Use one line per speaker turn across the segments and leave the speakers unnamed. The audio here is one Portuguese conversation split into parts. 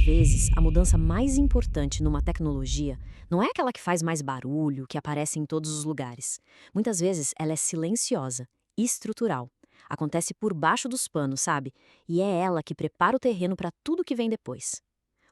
vezes, a mudança mais importante numa tecnologia não é aquela que faz mais barulho, que aparece em todos os lugares. Muitas vezes, ela é silenciosa, estrutural. Acontece por baixo dos panos, sabe? E é ela que prepara o terreno para tudo que vem depois.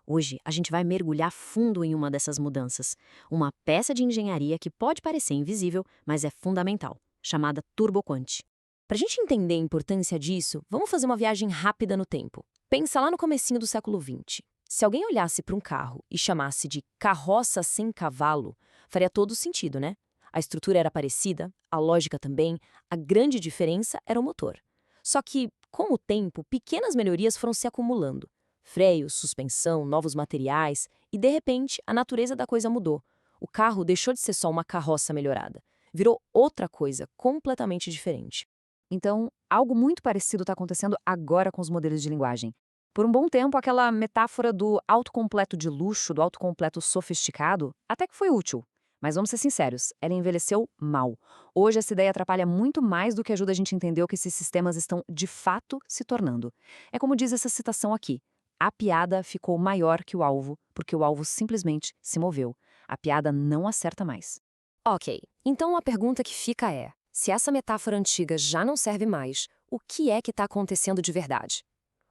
Hoje, a gente vai mergulhar fundo em uma dessas mudanças. Uma peça de engenharia que pode parecer invisível, mas é fundamental, chamada turboquant. Para a gente entender a importância disso, vamos fazer uma viagem rápida no tempo. Pensa lá no comecinho do século XX. Se alguém olhasse para um carro e chamasse de carroça sem cavalo, faria todo sentido, né? A estrutura era parecida, a lógica também, a grande diferença era o motor. Só que, com o tempo, pequenas melhorias foram se acumulando. Freios, suspensão, novos materiais, e de repente a natureza da coisa mudou. O carro deixou de ser só uma carroça melhorada. Virou outra coisa, completamente diferente.
Então, algo muito parecido está acontecendo agora com os modelos de linguagem. Por um bom tempo, aquela metáfora do autocompleto de luxo, do autocompleto sofisticado, até que foi útil. Mas vamos ser sinceros, ela envelheceu mal. Hoje essa ideia atrapalha muito mais do que ajuda a gente a entender o que esses sistemas estão de fato se tornando. É como diz essa citação aqui: a piada ficou maior que o alvo, porque o alvo simplesmente se moveu. A piada não acerta mais.
Ok, então a pergunta que fica é: se essa metáfora antiga já não serve mais, o que é que está acontecendo de verdade?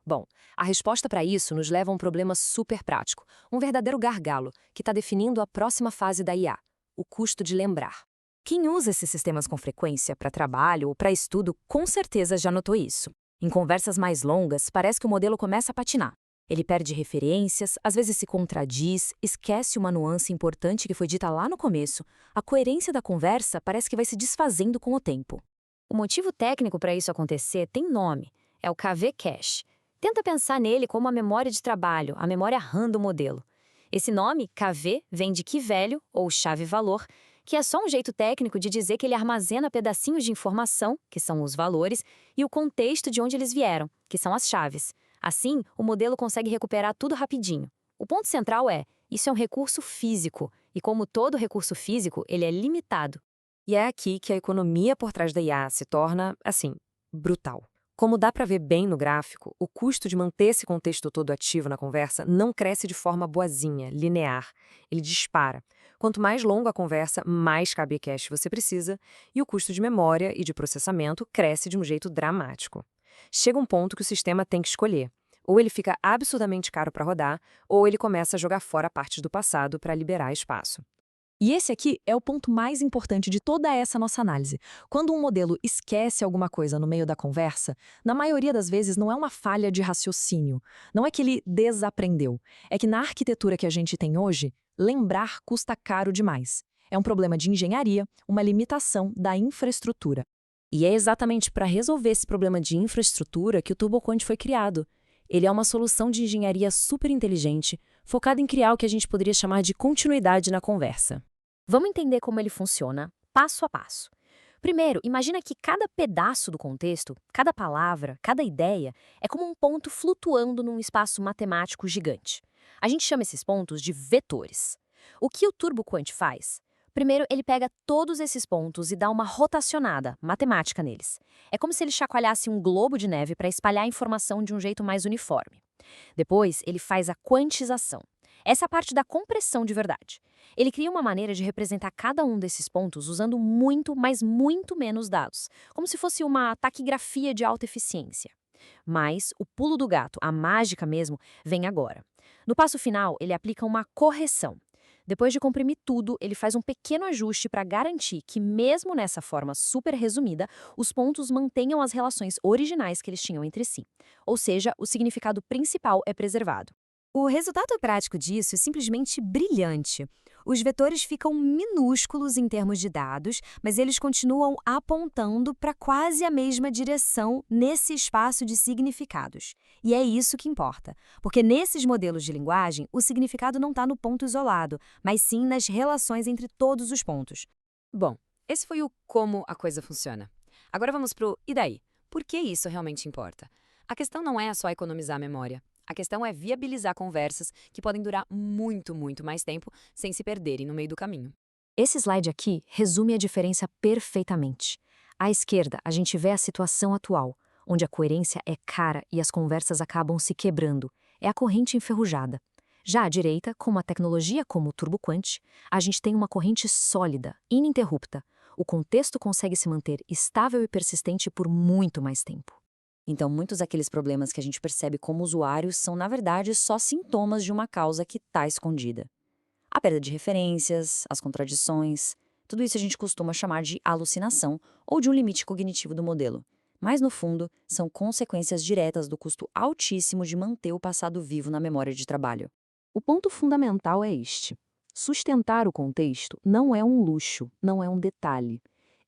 Bom, a resposta para isso nos leva a um problema super prático, um verdadeiro gargalo, que está definindo a próxima fase da IA, o custo de lembrar. Quem usa esses sistemas com frequência para trabalho ou para estudo com certeza já notou isso. Em conversas mais longas, parece que o modelo começa a patinar. Ele perde referências, às vezes se contradiz, esquece uma nuance importante que foi dita lá no começo. A coerência da conversa parece que vai se desfazendo com o tempo. O motivo técnico para isso acontecer tem nome, é o KV Cache. Tenta pensar nele como a memória de trabalho, a memória RAM do modelo. Esse nome, KV, vem de key value, ou chave-valor, que é só um jeito técnico de dizer que ele armazena pedacinhos de informação, que são os valores, e o contexto de onde eles vieram, que são as chaves. Assim, o modelo consegue recuperar tudo rapidinho. O ponto central é, isso é um recurso físico, e como todo recurso físico, ele é limitado. E é aqui que a economia por trás da IA se torna, assim, brutal. Como dá para ver bem no gráfico, o custo de manter esse contexto todo ativo na conversa não cresce de forma boazinha, linear. Ele dispara. Quanto mais longa a conversa, mais KB cache você precisa, e o custo de memória e de processamento cresce de um jeito dramático. Chega um ponto que o sistema tem que escolher. Ou ele fica absurdamente caro para rodar, ou ele começa a jogar fora partes do passado para liberar espaço.
E esse aqui é o ponto mais importante de toda essa nossa análise. Quando um modelo esquece alguma coisa no meio da conversa, na maioria das vezes não é uma falha de raciocínio. Não é que ele desaprendeu. É que na arquitetura que a gente tem hoje, lembrar custa caro demais. É um problema de engenharia, uma limitação da infraestrutura.
E é exatamente para resolver esse problema de infraestrutura que o TurboQuant foi criado. Ele é uma solução de engenharia super inteligente, focada em criar o que a gente poderia chamar de continuidade na conversa. Vamos entender como ele funciona, passo a passo. Primeiro, imagina que cada pedaço do contexto, cada palavra, cada ideia, é como um ponto flutuando num espaço matemático gigante. A gente chama esses pontos de vetores. O que o TurboQuant faz? Primeiro, ele pega todos esses pontos e dá uma rotacionada matemática neles. É como se ele chacoalhasse um globo de neve para espalhar a informação de um jeito mais uniforme. Depois, ele faz a quantização. Essa é a parte da compressão de verdade. Ele cria uma maneira de representar cada um desses pontos usando muito, mas muito menos dados, como se fosse uma taquigrafia de alta eficiência. Mas o pulo do gato, a mágica mesmo, vem agora. No passo final, ele aplica uma correção. Depois de comprimir tudo, ele faz um pequeno ajuste para garantir que, mesmo nessa forma super resumida, os pontos mantenham as relações originais que eles tinham entre si. Ou seja, o significado principal é preservado. O resultado prático disso é simplesmente brilhante. Os vetores ficam minúsculos em termos de dados, mas eles continuam apontando para quase a mesma direção nesse espaço de significados. E é isso que importa, porque nesses modelos de linguagem, o significado não está no ponto isolado, mas sim nas relações entre todos os pontos. Bom, esse foi o como a coisa funciona. Agora vamos pro e daí? Por que isso realmente importa? A questão não é só economizar a memória. A questão é viabilizar conversas que podem durar muito, muito mais tempo sem se perderem no meio do caminho. Esse slide aqui resume a diferença perfeitamente. À esquerda, a gente vê a situação atual, onde a coerência é cara e as conversas acabam se quebrando. É a corrente enferrujada.
Já à direita, com uma tecnologia como o TurboQuant, a gente tem uma corrente sólida, ininterrupta. O contexto consegue se manter estável e persistente por muito mais tempo.
Então, muitos daqueles problemas que a gente percebe como usuários são, na verdade, só sintomas de uma causa que está escondida. A perda de referências, as contradições, tudo isso a gente costuma chamar de alucinação ou de um limite cognitivo do modelo. Mas, no fundo, são consequências diretas do custo altíssimo de manter o passado vivo na memória de trabalho.
O ponto fundamental é este: sustentar o contexto não é um luxo, não é um detalhe.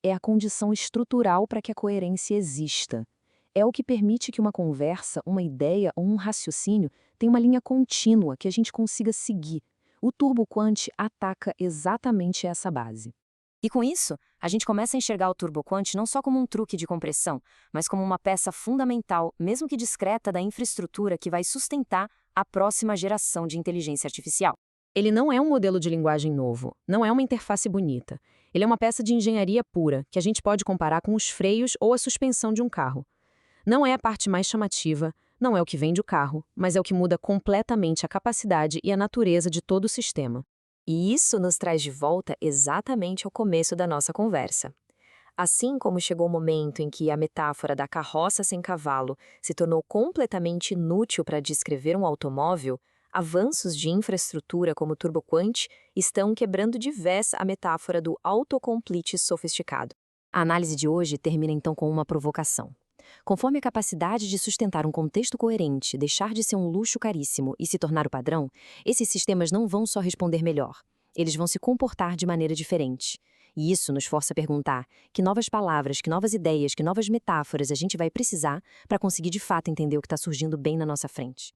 É a condição estrutural para que a coerência exista. É o que permite que uma conversa, uma ideia ou um raciocínio tenha uma linha contínua que a gente consiga seguir. O TurboQuant ataca exatamente essa base.
E com isso, a gente começa a enxergar o TurboQuant não só como um truque de compressão, mas como uma peça fundamental, mesmo que discreta, da infraestrutura que vai sustentar a próxima geração de inteligência artificial.
Ele não é um modelo de linguagem novo, não é uma interface bonita. Ele é uma peça de engenharia pura, que a gente pode comparar com os freios ou a suspensão de um carro. Não é a parte mais chamativa, não é o que vende o carro, mas é o que muda completamente a capacidade e a natureza de todo o sistema. E isso nos traz de volta exatamente ao começo da nossa conversa. Assim como chegou o momento em que a metáfora da carroça sem cavalo se tornou completamente inútil para descrever um automóvel, avanços de infraestrutura como o TurboQuant estão quebrando de vez a metáfora do autocomplete sofisticado. A análise de hoje termina então com uma provocação. Conforme a capacidade de sustentar um contexto coerente deixar de ser um luxo caríssimo e se tornar o padrão, esses sistemas não vão só responder melhor, eles vão se comportar de maneira diferente. E isso nos força a perguntar que novas palavras, que novas ideias, que novas metáforas a gente vai precisar para conseguir de fato entender o que está surgindo bem na nossa frente.